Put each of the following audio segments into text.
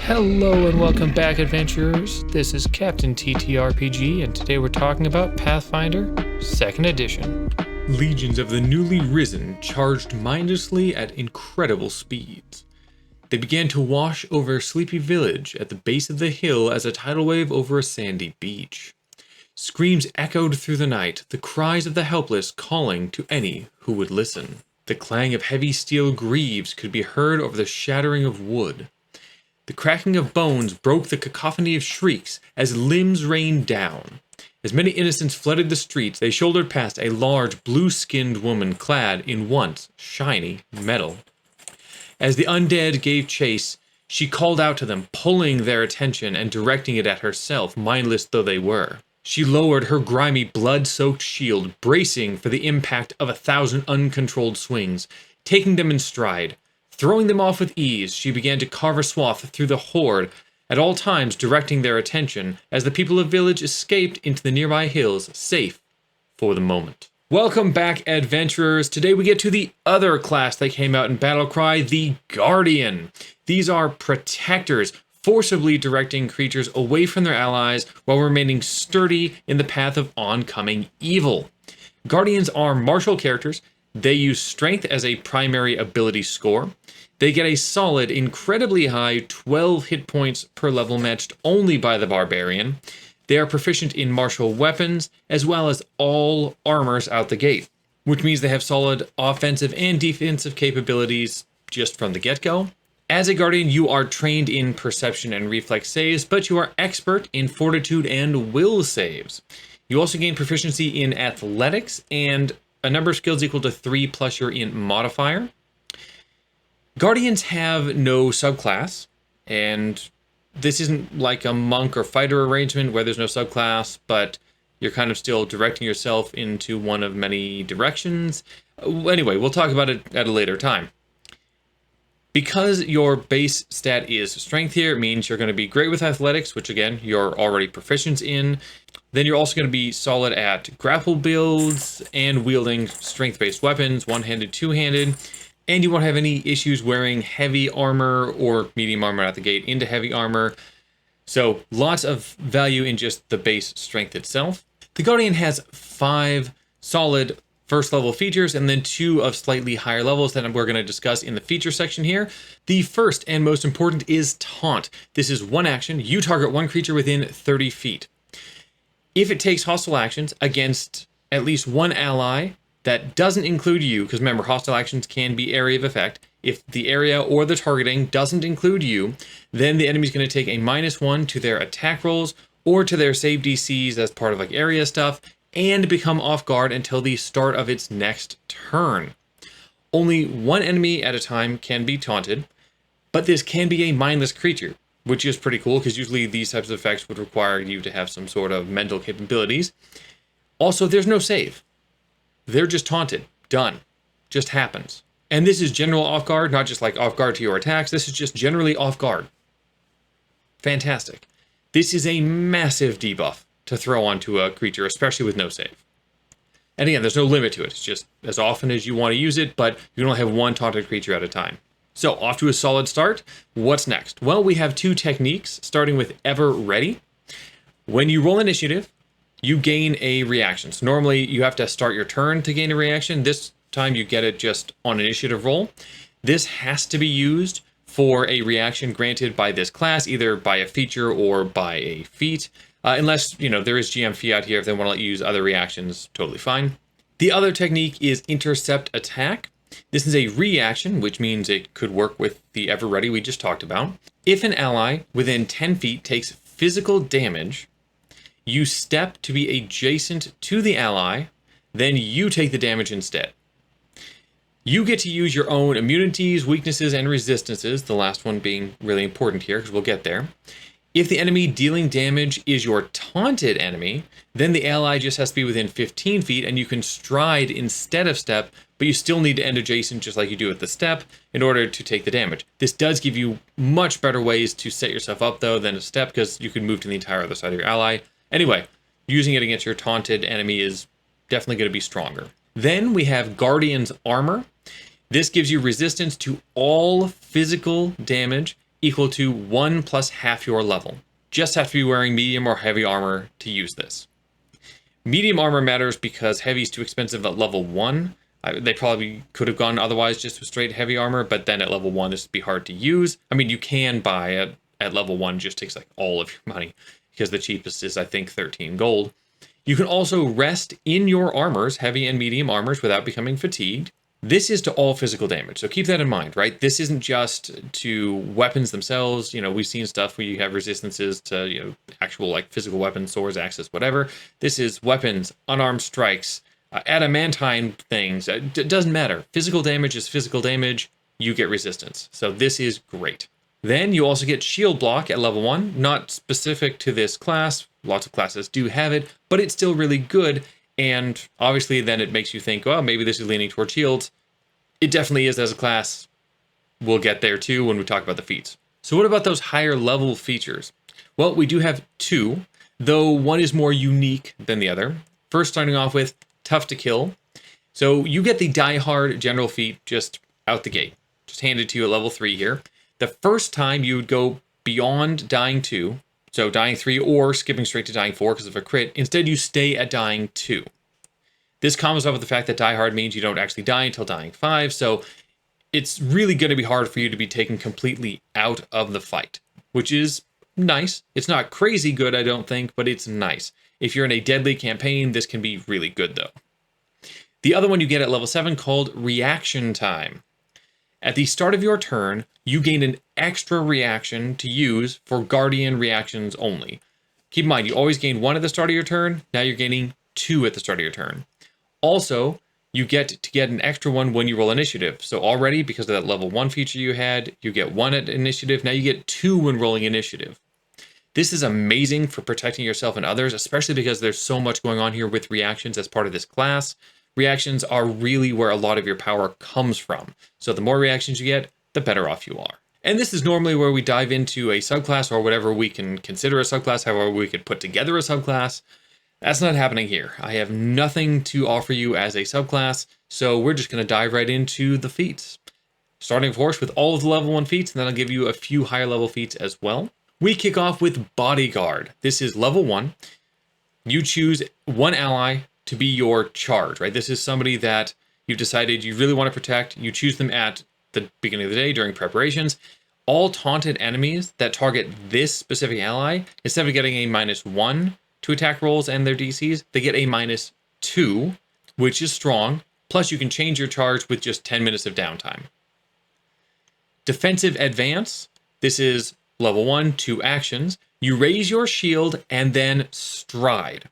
Hello and welcome back, adventurers. This is Captain TTRPG, and today we're talking about Pathfinder 2nd Edition. Legions of the newly risen charged mindlessly at incredible speeds. They began to wash over a sleepy village at the base of the hill as a tidal wave over a sandy beach. Screams echoed through the night, the cries of the helpless calling to any who would listen. The clang of heavy steel greaves could be heard over the shattering of wood. The cracking of bones broke the cacophony of shrieks as limbs rained down. As many innocents flooded the streets, they shouldered past a large, blue-skinned woman clad in once shiny metal. As the undead gave chase, she called out to them, pulling their attention and directing it at herself, mindless though they were. She lowered her grimy, blood-soaked shield, bracing for the impact of 1,000 uncontrolled swings, taking them in stride. Throwing them off with ease, she began to carve a swath through the horde, at all times directing their attention as the people of the village escaped into the nearby hills, safe for the moment. Welcome back, adventurers. Today we get to the other class that came out in BATTLECRY, the Guardian. These are protectors, forcibly directing creatures away from their allies while remaining sturdy in the path of oncoming evil. Guardians are martial characters. They use strength as a primary ability score. They get a solid, incredibly high 12 hit points per level matched only by the Barbarian. They are proficient in martial weapons, as well as all armors out the gate, which means they have solid offensive and defensive capabilities just from the get-go. As a Guardian, you are trained in perception and reflex saves, but you are expert in fortitude and will saves. You also gain proficiency in athletics and a number of skills equal to 3 plus your int modifier. Guardians have no subclass, and this isn't like a monk or fighter arrangement where there's no subclass, but you're kind of still directing yourself into one of many directions. Anyway, we'll talk about it at a later time. Because your base stat is strength here, it means you're going to be great with athletics, which again, you're already proficient in. Then you're also going to be solid at grapple builds and wielding strength-based weapons, one-handed, two-handed. And you won't have any issues wearing heavy armor or medium armor at the gate into heavy armor. So lots of value in just the base strength itself. The Guardian has 5 solid first level features and then 2 of slightly higher levels that we're going to discuss in the feature section here. The first and most important is Taunt. This is one action. You target one creature within 30 feet. If it takes hostile actions against at least one ally that doesn't include you, because remember, hostile actions can be area of effect. If the area or the targeting doesn't include you, then the enemy's going to take a -1 to their attack rolls or to their save DCs as part of like area stuff and become off guard until the start of its next turn. Only one enemy at a time can be taunted, but this can be a mindless creature, which is pretty cool because usually these types of effects would require you to have some sort of mental capabilities. Also, there's no save. They're just taunted. Done. Just happens. And this is general off guard, not just like off guard to your attacks. This is just generally off guard. Fantastic. This is a massive debuff to throw onto a creature, especially with no save. And again, there's no limit to it. It's just as often as you want to use it, but you can only have one taunted creature at a time. So off to a solid start. What's next? Well, we have 2 techniques, starting with Ever Ready. When you roll initiative, you gain a reaction. So normally you have to start your turn to gain a reaction. This time you get it just on initiative roll. This has to be used for a reaction granted by this class, either by a feature or by a feat. Unless, there is GM fiat here. If they want to let you use other reactions, totally fine. The other technique is Intercept Attack. This is a reaction, which means it could work with the Ever Ready we just talked about. If an ally within 10 feet takes physical damage, you step to be adjacent to the ally, then you take the damage instead. You get to use your own immunities, weaknesses, and resistances, the last one being really important here because we'll get there. If the enemy dealing damage is your taunted enemy, then the ally just has to be within 15 feet and you can stride instead of step, but you still need to end adjacent just like you do with the step in order to take the damage. This does give you much better ways to set yourself up though than a step because you can move to the entire other side of your ally. Anyway, using it against your taunted enemy is definitely going to be stronger. Then we have Guardian's Armor. This gives you resistance to all physical damage equal to 1 plus half your level. Just have to be wearing medium or heavy armor to use this. Medium armor matters because heavy is too expensive at level 1. They probably could have gone otherwise just with straight heavy armor, but then at level 1 this would be hard to use. I mean, you can buy it at level 1, it just takes like all of your money, because the cheapest is I think 13 gold. You can also rest in your armors, heavy and medium armors, without becoming fatigued. This is to all physical damage, so keep that in mind, right? This isn't just to weapons themselves. You know, we've seen stuff where you have resistances to, you know, actual like physical weapons, swords, axes, whatever. This is weapons, unarmed strikes, adamantine things. It doesn't matter. Physical damage is physical damage. You get resistance, so this is great. Then you also get shield block at level 1, not specific to this class. Lots of classes do have it, but it's still really good. And obviously then it makes you think, well, maybe this is leaning toward shields. It definitely is as a class. We'll get there too when we talk about the feats. So what about those higher level features? Well, we do have 2, though one is more unique than the other. First, starting off with tough to kill. So you get the Die Hard general feat just out the gate, just handed to you at level 3 here. The first time you would go beyond dying 2, so dying 3 or skipping straight to dying 4 because of a crit, instead you stay at dying 2. This comes up with the fact that Die Hard means you don't actually die until dying 5, so it's really going to be hard for you to be taken completely out of the fight, which is nice. It's not crazy good, I don't think, but it's nice. If you're in a deadly campaign, this can be really good though. The other one you get at level 7 called Reaction Time. At the start of your turn, you gain an extra reaction to use for Guardian reactions only. Keep in mind, you always gain 1 at the start of your turn. Now you're gaining 2 at the start of your turn. Also, you get an extra one when you roll initiative. So already, because of that level 1 feature you had, you get 1 at initiative. Now you get 2 when rolling initiative. This is amazing for protecting yourself and others, especially because there's so much going on here with reactions as part of this class. Reactions are really where a lot of your power comes from. So the more reactions you get, the better off you are. And this is normally where we dive into a subclass or whatever we can consider a subclass, however we could put together a subclass. That's not happening here. I have nothing to offer you as a subclass, so we're just going to dive right into the feats. Starting, of course, with all of the level 1 feats, and then I'll give you a few higher level feats as well. We kick off with Bodyguard. This is level 1. You choose 1 ally to be your charge, right? This is somebody that you've decided you really want to protect. You choose them at the beginning of the day during preparations. All taunted enemies that target this specific ally, instead of getting a -1 to attack rolls and their DCs, they get a -2, which is strong. Plus you can change your charge with just 10 minutes of downtime. Defensive Advance. This is level 1, 2 actions. You raise your shield and then stride.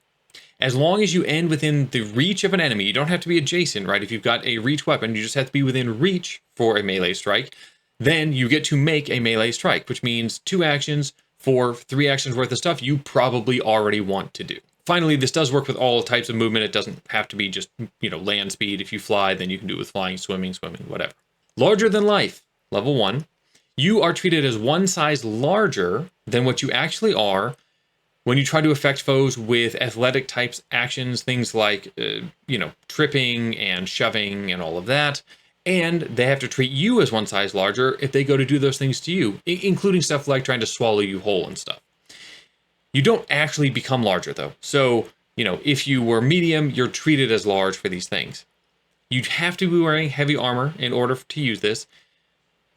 As long as you end within the reach of an enemy, you don't have to be adjacent, right? If you've got a reach weapon, you just have to be within reach for a melee strike. Then you get to make a melee strike, which means 2 actions for 3 actions worth of stuff you probably already want to do. Finally, this does work with all types of movement. It doesn't have to be just, you know, land speed. If you fly, then you can do it with flying, swimming, whatever. Larger than life, level 1. You are treated as 1 size larger than what you actually are when you try to affect foes with athletic types actions, things like, tripping and shoving and all of that. And they have to treat you as 1 size larger if they go to do those things to you, including stuff like trying to swallow you whole and stuff. You don't actually become larger though. So, if you were medium, you're treated as large for these things. You'd have to be wearing heavy armor in order to use this.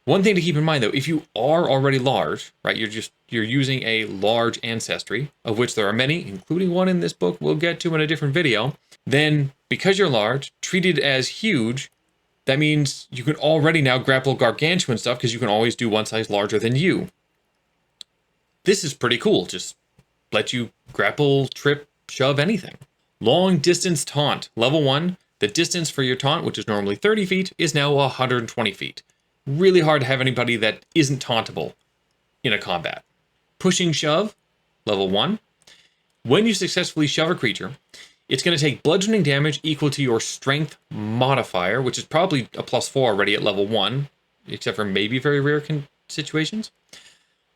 One thing to keep in mind though, if you are already large, right, you're using a large ancestry, of which there are many, including one in this book we'll get to in a different video, then because you're large, treated as huge, that means you can already now grapple gargantuan stuff because you can always do 1 size larger than you. This is pretty cool. Just let you grapple, trip, shove, anything. Long distance taunt. Level 1, the distance for your taunt, which is normally 30 feet, is now 120 feet. Really hard to have anybody that isn't tauntable in a combat. Pushing shove, level 1. When you successfully shove a creature, it's going to take bludgeoning damage equal to your strength modifier, which is probably a +4 already at level 1, except for maybe very rare situations,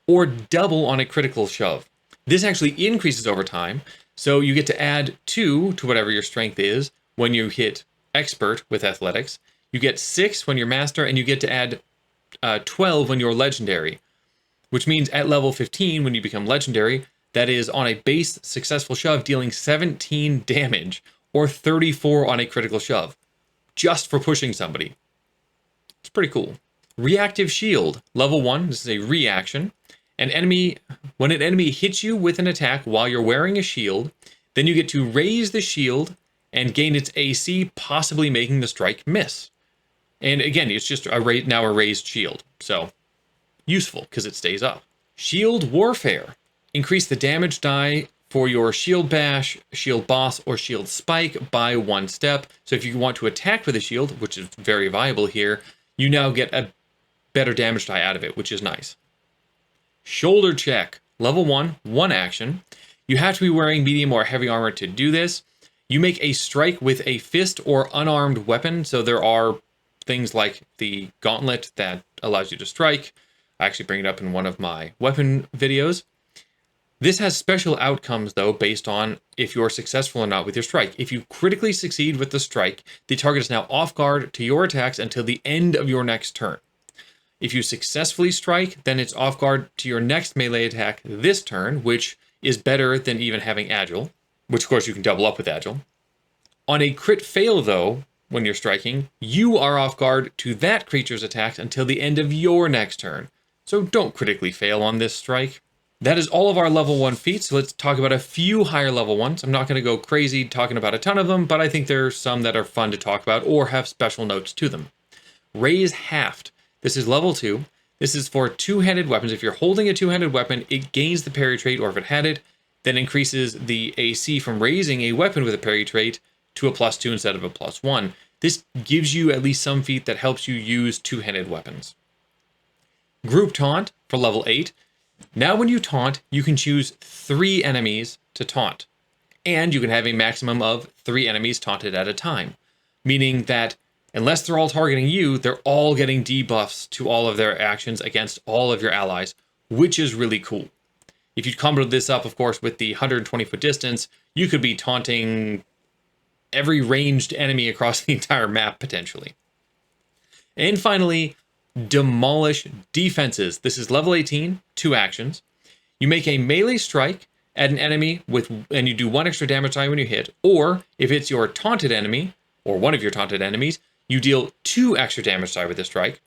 or double on a critical shove. This actually increases over time, so you get to add 2 to whatever your strength is when you hit expert with athletics. You get 6 when you're master, and you get to add 12 when you're legendary. which means at level 15, when you become legendary, that is on a base successful shove dealing 17 damage or 34 on a critical shove, just for pushing somebody. It's pretty cool. Reactive shield, level 1, this is a reaction. When an enemy hits you with an attack while you're wearing a shield, then you get to raise the shield and gain its AC, possibly making the strike miss. And again, it's just now a raised shield, so useful because it stays up. Shield warfare. Increase the damage die for your shield bash, shield boss, or shield spike by 1 step. So if you want to attack with a shield, which is very viable here, you now get a better damage die out of it, which is nice. Shoulder check. Level 1, 1 action. You have to be wearing medium or heavy armor to do this. You make a strike with a fist or unarmed weapon. So there are things like the gauntlet that allows you to strike. I actually bring it up in one of my weapon videos. This has special outcomes, though, based on if you're successful or not with your strike. If you critically succeed with the strike, the target is now off guard to your attacks until the end of your next turn. If you successfully strike, then it's off guard to your next melee attack this turn, which is better than even having agile, which of course you can double up with agile. On a crit fail, though, when you're striking, you are off guard to that creature's attacks until the end of your next turn. So don't critically fail on this strike. That is all of our level 1 feats, so let's talk about a few higher level ones. I'm not going to go crazy talking about a ton of them, but I think there are some that are fun to talk about or have special notes to them. Raise Haft. This is level 2. This is for two-handed weapons. If you're holding a two-handed weapon, it gains the parry trait, or if it had it, then increases the AC from raising a weapon with a parry trait to a +2 instead of a +1. This gives you at least some feat that helps you use two-handed weapons. Group Taunt for level 8. Now when you taunt, you can choose 3 enemies to taunt. And you can have a maximum of 3 enemies taunted at a time. Meaning that unless they're all targeting you, they're all getting debuffs to all of their actions against all of your allies, which is really cool. If you combo this up, of course, with the 120-foot distance, you could be taunting every ranged enemy across the entire map, potentially. And finally, Demolish Defenses. This is level 18, 2 actions. You make a melee strike at an enemy and you do 1 extra damage die when you hit, or if it's your taunted enemy, or one of your taunted enemies, you deal 2 extra damage die with this strike.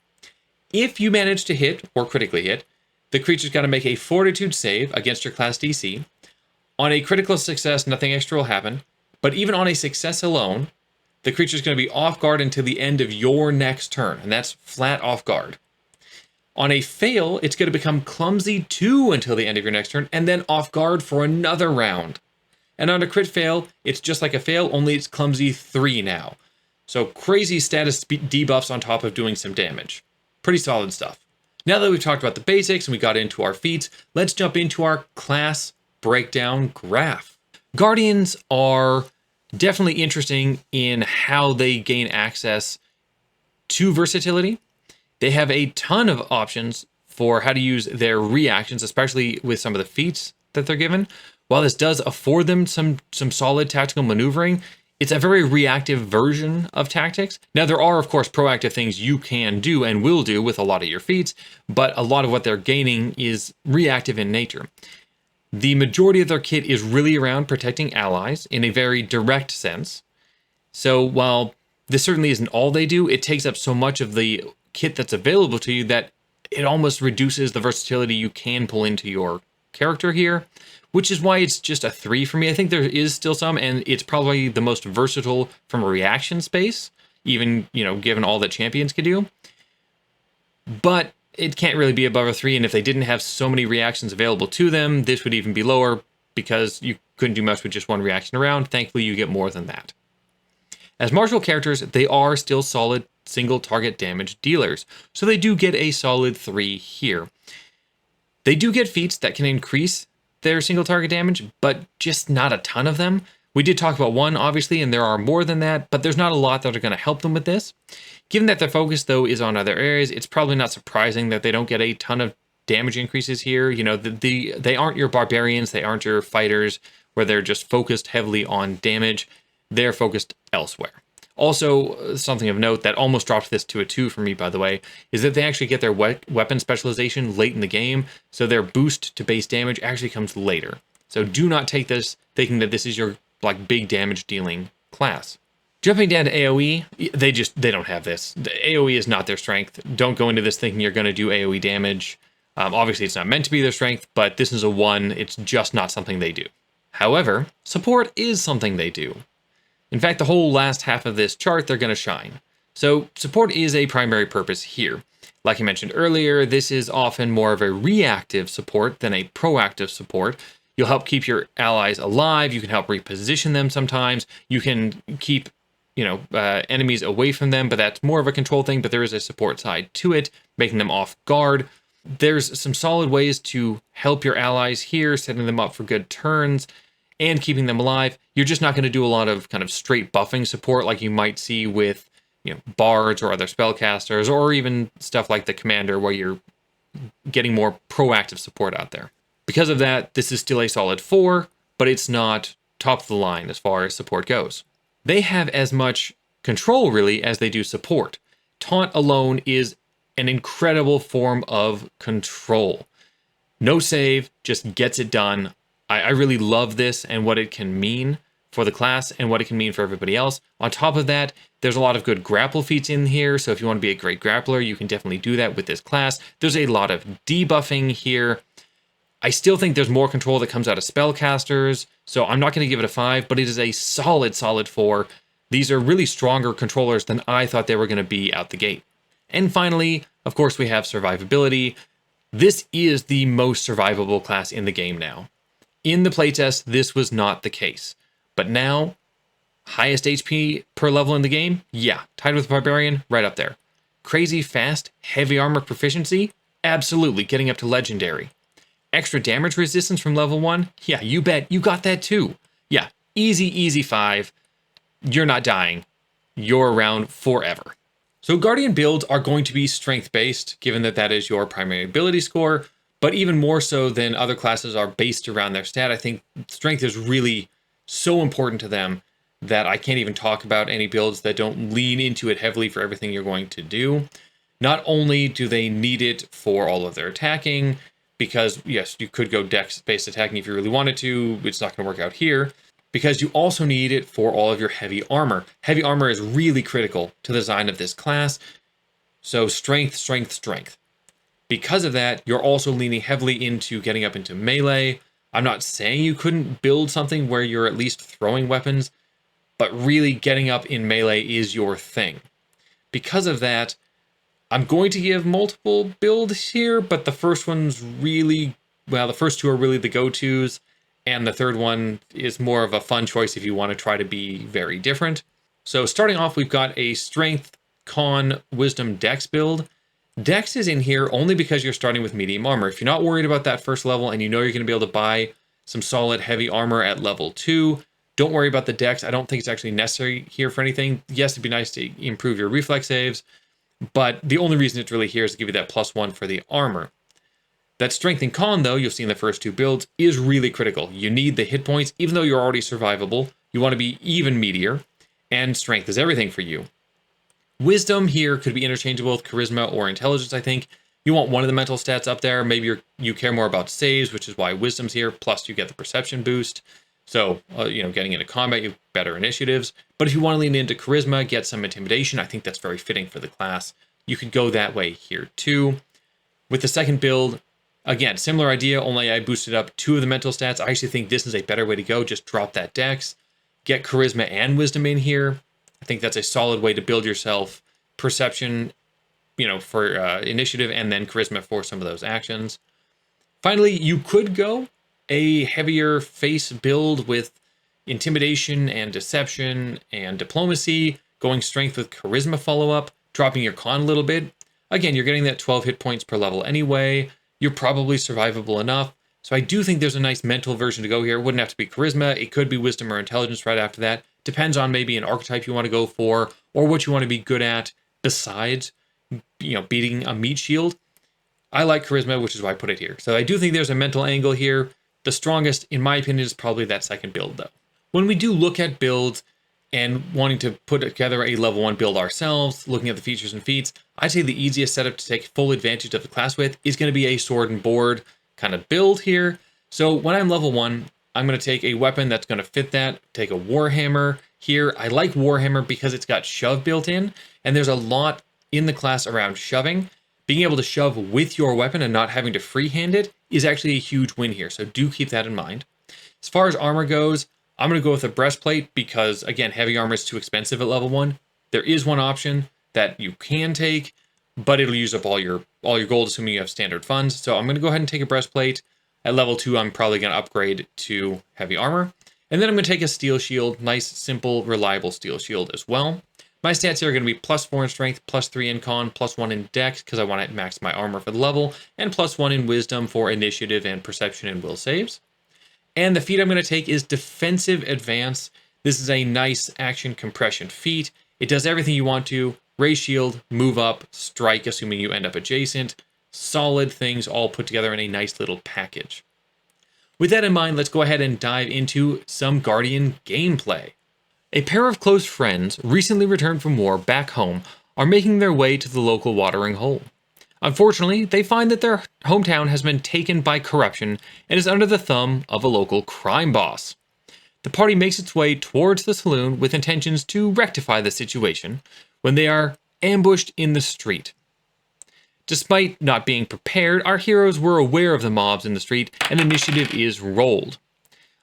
If you manage to hit, or critically hit, the creature's got to make a fortitude save against your class DC. On a critical success, nothing extra will happen, but even on a success alone, the creature's going to be off guard until the end of your next turn, and that's flat off guard. On a fail, it's going to become clumsy 2 until the end of your next turn, and then off guard for another round. And on a crit fail, it's just like a fail, only it's clumsy 3 now. So crazy status debuffs on top of doing some damage. Pretty solid stuff. Now that we've talked about the basics and we got into our feats, let's jump into our class breakdown graph. Guardians are definitely interesting in how they gain access to versatility. They have a ton of options for how to use their reactions, especially with some of the feats that they're given. While this does afford them some solid tactical maneuvering, it's a very reactive version of tactics. Now, there are, of course, proactive things you can do and will do with a lot of your feats, but a lot of what they're gaining is reactive in nature. The majority of their kit is really around protecting allies in a very direct sense. So while this certainly isn't all they do, it takes up so much of the kit that's available to you that it almost reduces the versatility you can pull into your character here, which is why it's just a 3 for me. I think there is still some, and it's probably the most versatile from a reaction space, even, given all that champions could do. But it can't really be above a 3, and if they didn't have so many reactions available to them, this would even be lower because you couldn't do much with just 1 reaction around. Thankfully, you get more than that. As martial characters, they are still solid single target damage dealers, so they do get a solid 3 here. They do get feats that can increase their single target damage, but just not a ton of them. We did talk about 1, obviously, and there are more than that, but there's not a lot that are going to help them with this. Given that their focus, though, is on other areas, it's probably not surprising that they don't get a ton of damage increases here. They aren't your barbarians, they aren't your fighters, where they're just focused heavily on damage. They're focused elsewhere. Also, something of note that almost dropped this to a 2 for me, by the way, is that they actually get their weapon specialization late in the game, so their boost to base damage actually comes later. So do not take this thinking that this is your big damage dealing class. Jumping down to AoE, they don't have this. The AoE is not their strength. Don't go into this thinking you're going to do AoE damage. Obviously, it's not meant to be their strength, but this is a 1. It's just not something they do. However, support is something they do. In fact, the whole last half of this chart, they're going to shine. So support is a primary purpose here. Like I mentioned earlier, this is often more of a reactive support than a proactive support. You'll help keep your allies alive. You can help reposition them sometimes. You can keep enemies away from them, but that's more of a control thing, but there is a support side to it, making them off guard. There's some solid ways to help your allies here, setting them up for good turns and keeping them alive. You're just not going to do a lot of kind of straight buffing support like you might see with bards or other spellcasters, or even stuff like the commander where you're getting more proactive support out there. Because of that, this is still a solid 4, but it's not top of the line as far as support goes. They have as much control, really, as they do support. Taunt alone is an incredible form of control. No save, just gets it done. I really love this and what it can mean for the class and what it can mean for everybody else. On top of that, there's a lot of good grapple feats in here, so if you want to be a great grappler, you can definitely do that with this class. There's a lot of debuffing here. I still think there's more control that comes out of spellcasters, so I'm not going to give it a 5, but it is a solid 4. These are really stronger controllers than I thought they were going to be out the gate. And finally, of course, we have survivability. This is the most survivable class in the game now. In the playtest, this was not the case. But now, highest HP per level in the game? Yeah, tied with Barbarian, right up there. Crazy fast, heavy armor proficiency? Absolutely, getting up to Legendary. Extra damage resistance from level 1? Yeah, you bet, you got that too. Yeah, easy 5. You're not dying. You're around forever. So Guardian builds are going to be strength-based, given that that is your primary ability score, but even more so than other classes are based around their stat. I think strength is really so important to them that I can't even talk about any builds that don't lean into it heavily for everything you're going to do. Not only do they need it for all of their attacking, because yes, you could go dex-based attacking if you really wanted to, it's not going to work out here, because you also need it for all of your heavy armor. Heavy armor is really critical to the design of this class, so strength. Because of that, you're also leaning heavily into getting up into melee. I'm not saying you couldn't build something where you're at least throwing weapons, but really getting up in melee is your thing. Because of that, I'm going to give multiple builds here, but the first one's really, well, the first two are really the go-tos, and the third one is more of a fun choice if you want to try to be very different. So starting off, we've got a strength, con, wisdom, dex build. Dex is in here only because you're starting with medium armor. If you're not worried about that first level and you know you're going to be able to buy some solid heavy armor at level 2, don't worry about the dex. I don't think it's actually necessary here for anything. Yes, it'd be nice to improve your reflex saves, but the only reason it's really here is to give you that +1 for the armor. That strength and con, though, you'll see in the first two builds, is really critical. You need the hit points, even though you're already survivable. You want to be even meatier, and strength is everything for you. Wisdom here could be interchangeable with charisma or intelligence, I think. You want one of the mental stats up there. Maybe you care more about saves, which is why wisdom's here, plus you get the perception boost. So, getting into combat, you have better initiatives. But if you want to lean into charisma, get some intimidation, I think that's very fitting for the class. You could go that way here too. With the second build, again, similar idea, only I boosted up 2 of the mental stats. I actually think this is a better way to go. Just drop that dex, get charisma and wisdom in here. I think that's a solid way to build yourself perception, for initiative, and then charisma for some of those actions. Finally, you could go a heavier face build with intimidation and deception and diplomacy, going strength with charisma follow-up, dropping your con a little bit. Again, you're getting that 12 hit points per level anyway. You're probably survivable enough. So I do think there's a nice mental version to go here. It wouldn't have to be charisma. It could be wisdom or intelligence right after that. Depends on maybe an archetype you want to go for or what you want to be good at besides, beating a meat shield. I like charisma, which is why I put it here. So I do think there's a mental angle here. The strongest, in my opinion, is probably that second build, though. When we do look at builds, and wanting to put together a level 1 build ourselves, looking at the features and feats, I'd say the easiest setup to take full advantage of the class with is going to be a sword and board kind of build here. So when I'm level 1, I'm going to take a weapon that's going to fit that, take a Warhammer here. I like Warhammer because it's got shove built in, and there's a lot in the class around shoving. Being able to shove with your weapon and not having to freehand it is actually a huge win here, so do keep that in mind. As far as armor goes, I'm going to go with a breastplate because, again, heavy armor is too expensive at level 1. There is one option that you can take, but it'll use up all your gold, assuming you have standard funds. So I'm going to go ahead and take a breastplate. At level 2, I'm probably going to upgrade to heavy armor. And then I'm going to take a steel shield, nice, simple, reliable steel shield as well. My stats here are going to be +4 in strength, +3 in con, +1 in dex, because I want to max my armor for the level, and +1 in wisdom for initiative and perception and will saves. And the feat I'm going to take is Defensive Advance. This is a nice action compression feat. It does everything you want to. Raise shield, move up, strike, assuming you end up adjacent. Solid things all put together in a nice little package. With that in mind, let's go ahead and dive into some Guardian gameplay. A pair of close friends, recently returned from war back home, are making their way to the local watering hole. Unfortunately, they find that their hometown has been taken by corruption and is under the thumb of a local crime boss. The party makes its way towards the saloon with intentions to rectify the situation when they are ambushed in the street. Despite not being prepared, our heroes were aware of the mobs in the street and initiative is rolled.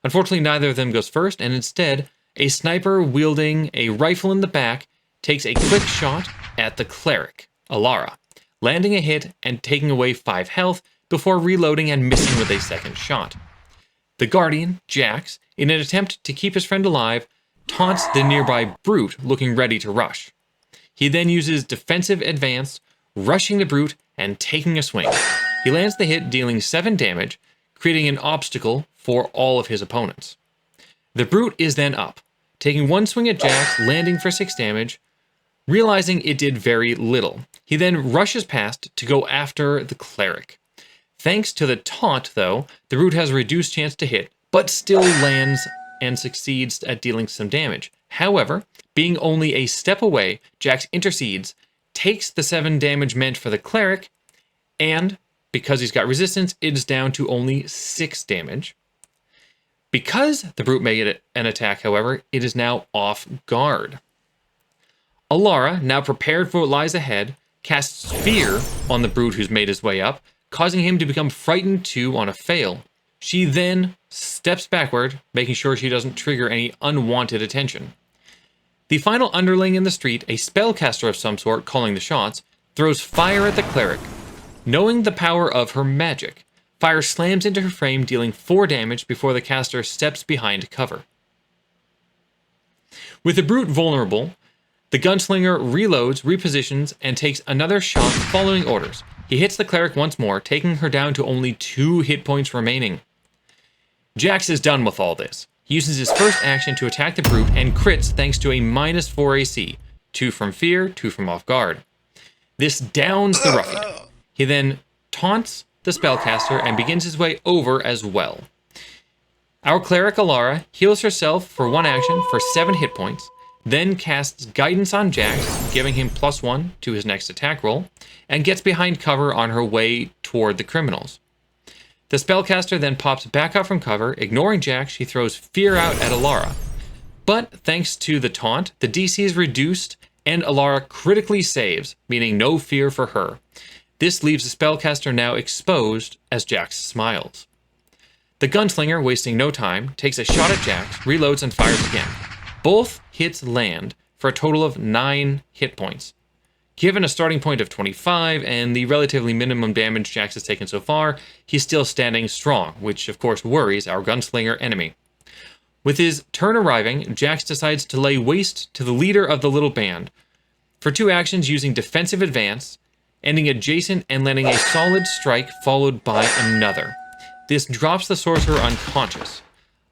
Unfortunately, neither of them goes first, and instead, a sniper wielding a rifle in the back takes a quick shot at the cleric, Alara, landing a hit and taking away 5 health before reloading and missing with a second shot. The Guardian, Jax, in an attempt to keep his friend alive, taunts the nearby brute looking ready to rush. He then uses Defensive Advance, rushing the brute and taking a swing. He lands the hit, dealing 7 damage, creating an obstacle for all of his opponents. The brute is then up, taking 1 swing at Jax, landing for 6 damage. Realizing it did very little, he then rushes past to go after the cleric. Thanks to the taunt, though, the brute has a reduced chance to hit, but still lands and succeeds at dealing some damage. However, being only a step away, Jax intercedes, takes the 7 damage meant for the cleric, and because he's got resistance, it is down to only 6 damage. Because the brute made an attack, however, it is now off guard. Alara, now prepared for what lies ahead, casts Fear on the brute who's made his way up, causing him to become frightened too on a fail. She then steps backward, making sure she doesn't trigger any unwanted attention. The final underling in the street, a spellcaster of some sort calling the shots, throws fire at the cleric. Knowing the power of her magic, fire slams into her frame, dealing 4 damage before the caster steps behind cover. With the brute vulnerable, the gunslinger reloads, repositions, and takes another shot following orders. He hits the cleric once more, taking her down to only 2 hit points remaining. Jax is done with all this. He uses his first action to attack the brute and crits thanks to a -4 AC, 2 from Fear, 2 from Off Guard. This downs the ruffian. He then taunts the spellcaster and begins his way over as well. Our cleric Alara heals herself for 1 action for 7 hit points, then casts Guidance on Jax, giving him +1 to his next attack roll, and gets behind cover on her way toward the criminals. The spellcaster then pops back out from cover. Ignoring Jax, she throws Fear out at Alara. But thanks to the taunt, the DC is reduced and Alara critically saves, meaning no fear for her. This leaves the spellcaster now exposed as Jax smiles. The gunslinger, wasting no time, takes a shot at Jax, reloads and fires again. Both hits land for a total of 9 hit points. Given a starting point of 25 and the relatively minimum damage Jax has taken so far, he's still standing strong, which of course worries our gunslinger enemy. With his turn arriving, Jax decides to lay waste to the leader of the little band for 2 actions using Defensive Advance, ending adjacent and landing a solid strike followed by another. This drops the sorcerer unconscious.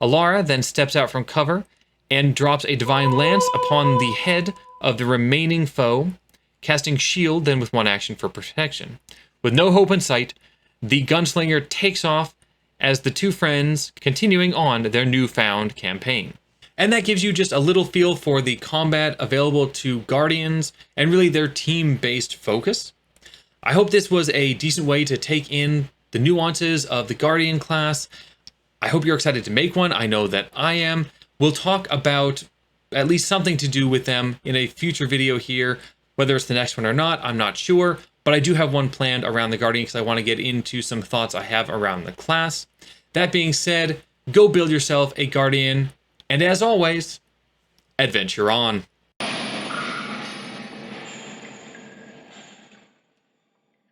Alara then steps out from cover and drops a Divine Lance upon the head of the remaining foe, casting Shield then with 1 action for protection. With no hope in sight, the gunslinger takes off as the 2 friends continuing on their newfound campaign. And that gives you just a little feel for the combat available to Guardians and really their team-based focus. I hope this was a decent way to take in the nuances of the Guardian class. I hope you're excited to make one. I know that I am. We'll talk about at least something to do with them in a future video here. Whether it's the next one or not, I'm not sure. But I do have one planned around the Guardian because I want to get into some thoughts I have around the class. That being said, go build yourself a Guardian. And as always, adventure on.